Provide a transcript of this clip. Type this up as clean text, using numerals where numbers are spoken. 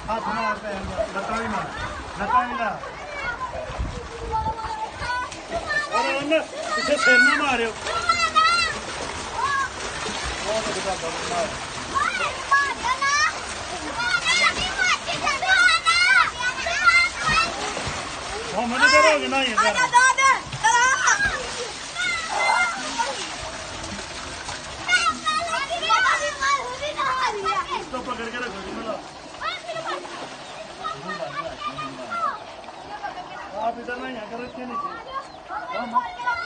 हाथ मारते हैं बताओ ना और पीछे सिर ना मारो मुझे करोगे ना ये इसको पकड़ के रखो आप इधर नहीं आकर रखे नीचे